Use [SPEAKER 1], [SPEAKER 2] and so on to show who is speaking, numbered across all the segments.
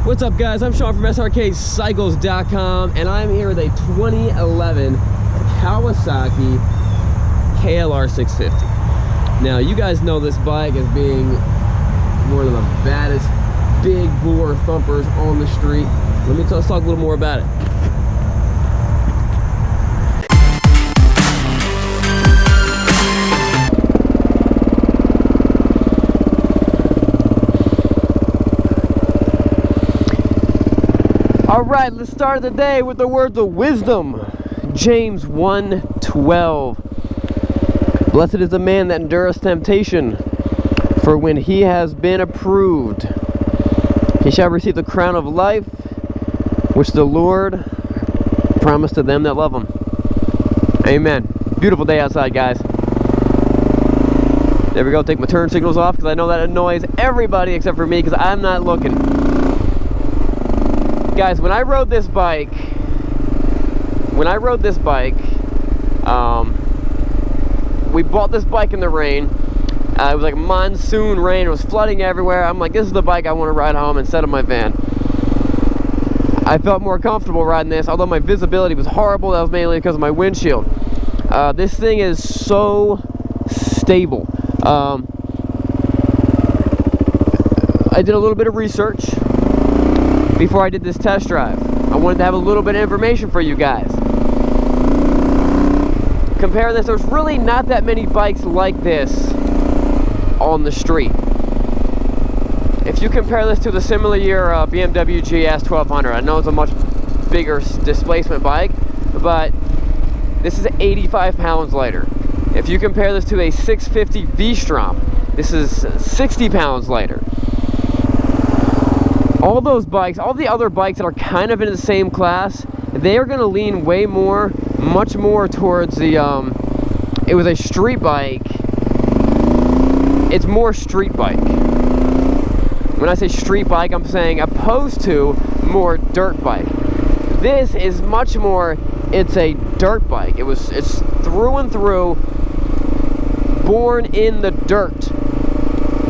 [SPEAKER 1] What's up, guys? I'm Sean from Srkcycles.com, and I'm here with a 2011 Kawasaki KLR650. Now, you guys know this bike as being one of the baddest big bore thumpers on the street. Let's talk a little more about it. All right, let's start the day with the words of wisdom. James 1:12. Blessed is the man that endureth temptation, for when he has been approved, he shall receive the crown of life, which the Lord promised to them that love him. Amen. Beautiful day outside, guys. There we go. Take my turn signals off because I know that annoys everybody except for me because I'm not looking. Guys, when I rode this bike, we bought this bike in the rain. It was like monsoon rain. It was flooding everywhere. I'm like, this is the bike I want to ride home instead of my van. I felt more comfortable riding this, although my visibility was horrible. That was mainly because of my windshield. This thing is so stable. I did a little bit of research before I did this test drive. I wanted to have a little bit of information for you guys. Compare this, there's really not that many bikes like this on the street. If you compare this to the similar year BMW GS 1200, I know it's a much bigger displacement bike, but this is 85 pounds lighter. If you compare this to a 650 V-Strom, this is 60 pounds lighter. All those bikes, all the other bikes that are kind of in the same class, they are going to lean way more, much more towards the, it was a street bike. It's more street bike. When I say street bike, I'm saying opposed to more dirt bike. This is much more, it's a dirt bike. It's through and through, born in the dirt.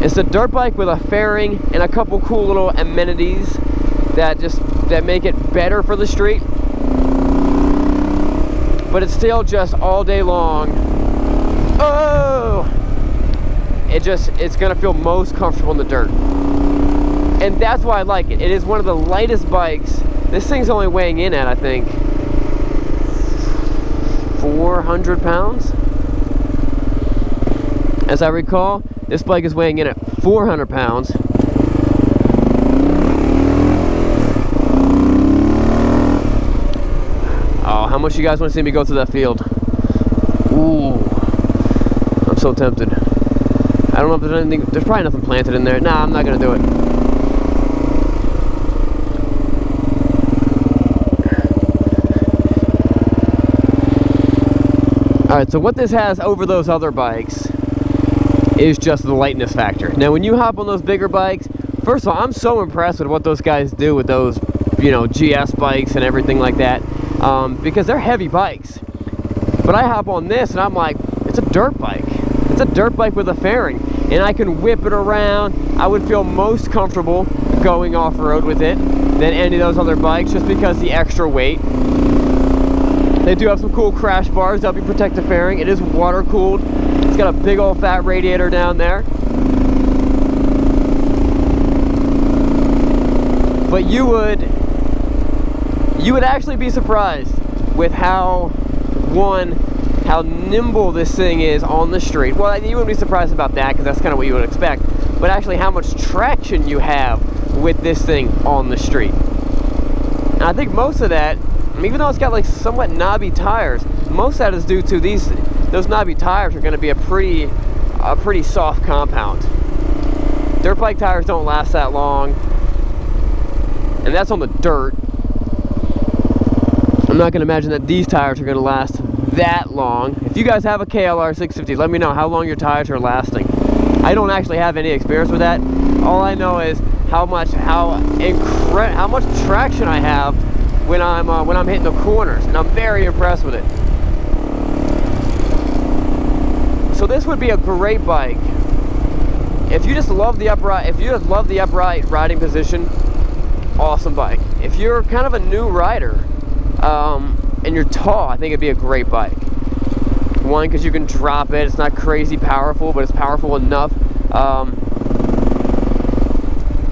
[SPEAKER 1] It's a dirt bike with a fairing and a couple cool little amenities that make it better for the street. But it's still just all day long. Oh! It's gonna feel most comfortable in the dirt. And that's why I like it. It is one of the lightest bikes. This thing's only weighing in at, I think, 400 pounds. As I recall, this bike is weighing in at 400 pounds. Oh, how much you guys want to see me go through that field? Ooh, I'm so tempted. I don't know if there's anything, there's probably nothing planted in there. Nah, I'm not gonna do it. Alright, so what this has over those other bikes is just the lightness factor. Now, when you hop on those bigger bikes, first of all, I'm so impressed with what those guys do with those, you know, GS bikes and everything like that, because they're heavy bikes. But I hop on this and I'm like, it's a dirt bike. It's a dirt bike with a fairing, and I can whip it around. I would feel most comfortable going off-road with it than any of those other bikes, just because the extra weight. They do have some cool crash bars to help you protect the fairing. It is water cooled. It's got a big old fat radiator down there. But you would actually be surprised with how nimble this thing is on the street. Well, you wouldn't be surprised about that because that's kind of what you would expect. But actually how much traction you have with this thing on the street. And I think most of that, even though it's got like somewhat knobby tires, most of that is due to those knobby tires are going to be a pretty soft compound. Dirt bike tires don't last that long, and that's on the dirt. I'm not going to imagine that these tires are going to last that long. If you guys have a KLR650, let me know how long your tires are lasting. I don't actually have any experience with that. All I know is how much traction I have when I'm hitting the corners, and I'm very impressed with it. So this would be a great bike if you just love the upright, riding position. awesome bike. If you're kind of a new rider and you're tall, I think it'd be a great bike. One, because you can drop it. It's not crazy powerful, but it's powerful enough.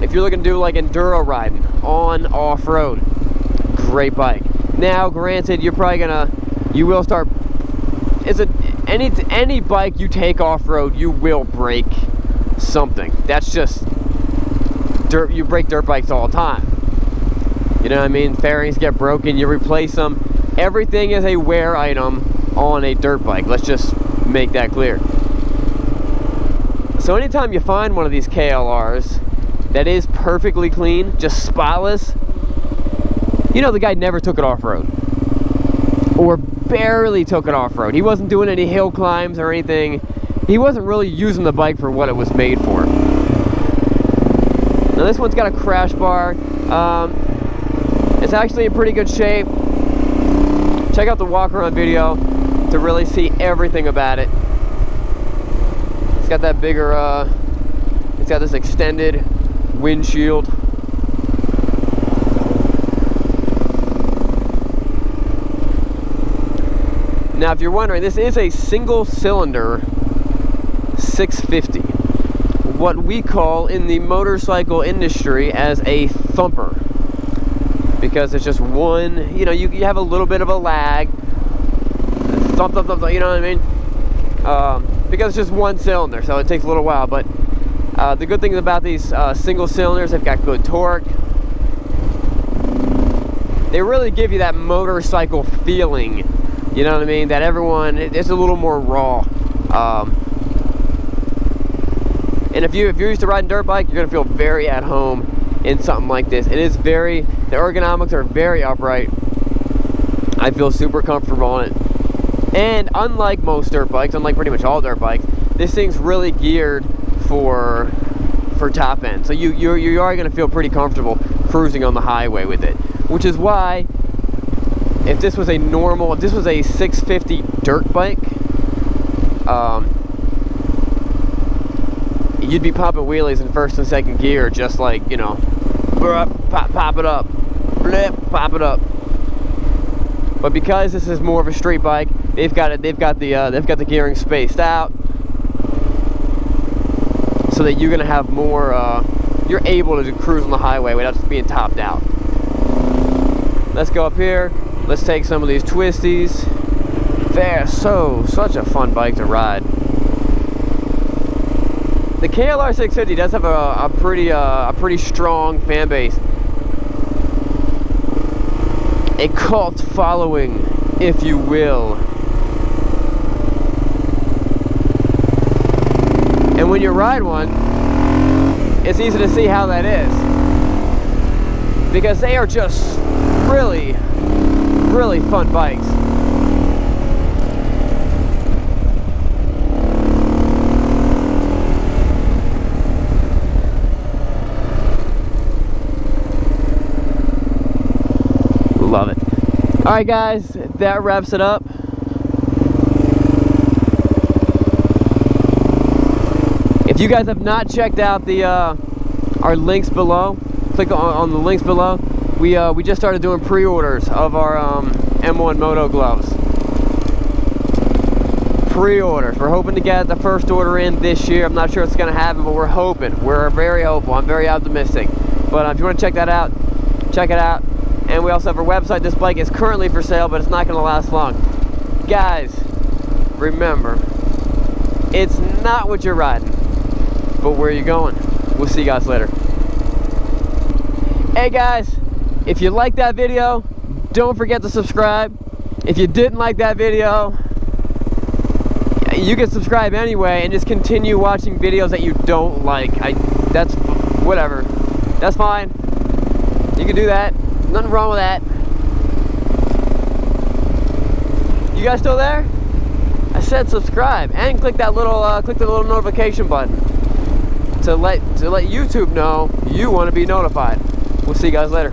[SPEAKER 1] If you're looking to do like enduro riding on off-road, great bike. Now, granted, you're probably you will start. Any bike you take off-road, you will break something. That's just dirt. You break dirt bikes all the time. You know what I mean? Fairings get broken, you replace them. Everything is a wear item on a dirt bike. Let's just make that clear. So anytime you find one of these KLRs that is perfectly clean, just spotless, you know the guy never took it off-road, or barely took it off-road. He wasn't doing any hill climbs or anything. He wasn't really using the bike for what it was made for. Now this one's got a crash bar. It's actually in pretty good shape. Check out the walk-around video to really see everything about it. It's got that bigger, it's got this extended windshield. Now, if you're wondering, this is a single-cylinder 650. What we call in the motorcycle industry as a thumper. Because it's just one, you know, you have a little bit of a lag. Thump, thump, thump, you know what I mean? Because it's just one cylinder, so it takes a little while. But the good thing about these single cylinders, they've got good torque. They really give you that motorcycle feeling, you know what I mean? That everyone, it's a little more raw. And if you're used to riding dirt bike, you're gonna feel very at home in something like this. It is the ergonomics are very upright. I feel super comfortable on it. And unlike most dirt bikes, unlike pretty much all dirt bikes, this thing's really geared for top end. So you are going to feel pretty comfortable cruising on the highway with it. Which is why, if this was a 650 dirt bike, you'd be popping wheelies in first and second gear, just like, you know, pop it up, blip, pop it up. But because this is more of a street bike, they've got the gearing spaced out, so that you're gonna have more. You're able to cruise on the highway without just being topped out. Let's go up here. Let's take some of these twisties. They're such a fun bike to ride. The KLR650 does have a pretty strong fan base. A cult following, if you will. And when you ride one, it's easy to see how that is. Because they are just really, really fun bikes. Love it. Alright guys, that wraps it up. If you guys have not checked out the our links below, click on the links below. We just started doing pre-orders of our M1 Moto gloves. Pre-orders. We're hoping to get the first order in this year. I'm not sure it's going to happen, but we're hoping. We're very hopeful. I'm very optimistic. But if you want to check that out, check it out. And we also have our website. This bike is currently for sale, but it's not going to last long. Guys, remember, it's not what you're riding, but where you're going. We'll see you guys later. Hey guys, if you liked that video, don't forget to subscribe. If you didn't like that video, you can subscribe anyway and just continue watching videos that you don't like. That's whatever. That's fine. You can do that. Nothing wrong with that. You guys still there? I said subscribe and click that little click the little notification button to let YouTube know you want to be notified. We'll see you guys later.